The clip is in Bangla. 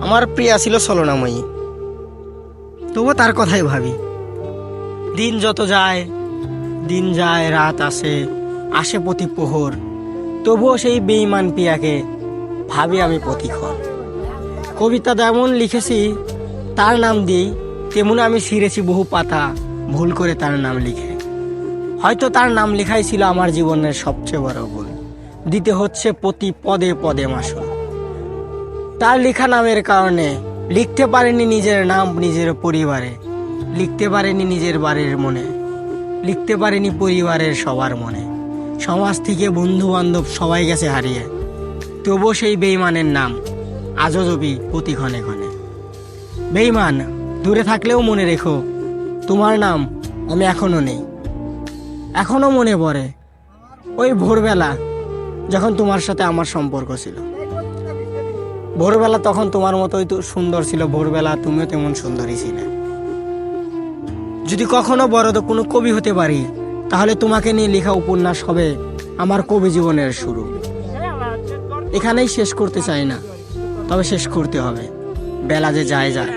আমার প্রিয়া ছিল ছলনাময়ী, তবু তার কথাই ভাবি। দিন যত যায়, দিন যায়, রাত আসে, আসে প্রতি প্রহর, তবুও সেই বেঈমান প্রিয়াকে ভাবি আমি প্রতিক্ষণ। কবিতা যেমন লিখেছি তার নাম দিই, তেমন আমি ছিঁড়েছি বহু পাতা ভুল করে তার নাম লিখে। হয়তো তার নাম লেখাই ছিল আমার জীবনের সবচেয়ে বড় ভুল, দিতে হচ্ছে প্রতি পদে পদে মাসুল। তার লেখা নামের কারণে লিখতে পারেনি নিজের নাম নিজের পরিবারে, লিখতে পারেনি নিজের বাড়ির মনে, লিখতে পারেনি পরিবারের সবার মনে। সমাজ থেকে বন্ধু বান্ধব সবাই গেছে হারিয়ে, তবুও সেই বেঈমানের নাম আজও জপি প্রতি ক্ষণে ক্ষণে। বেঈমান, দূরে থাকলেও মনে রেখো, তোমার নাম আমি এখনো নেই। এখনো মনে পড়ে ওই ভোরবেলা যখন তোমার সাথে আমার সম্পর্ক ছিল। ভোরবেলা তখন তোমার মতোই তো সুন্দর ছিল, ভোরবেলা তুমিও তেমন সুন্দরী ছিলে। যদি কখনো বড় তো কোনো কবি হতে পারি, তাহলে তোমাকে নিয়ে লেখা উপন্যাস হবে আমার কবি জীবনের শুরু। এখানেই শেষ করতে চাই না, তবে শেষ করতে হবে। বেলা যে যায় যায়।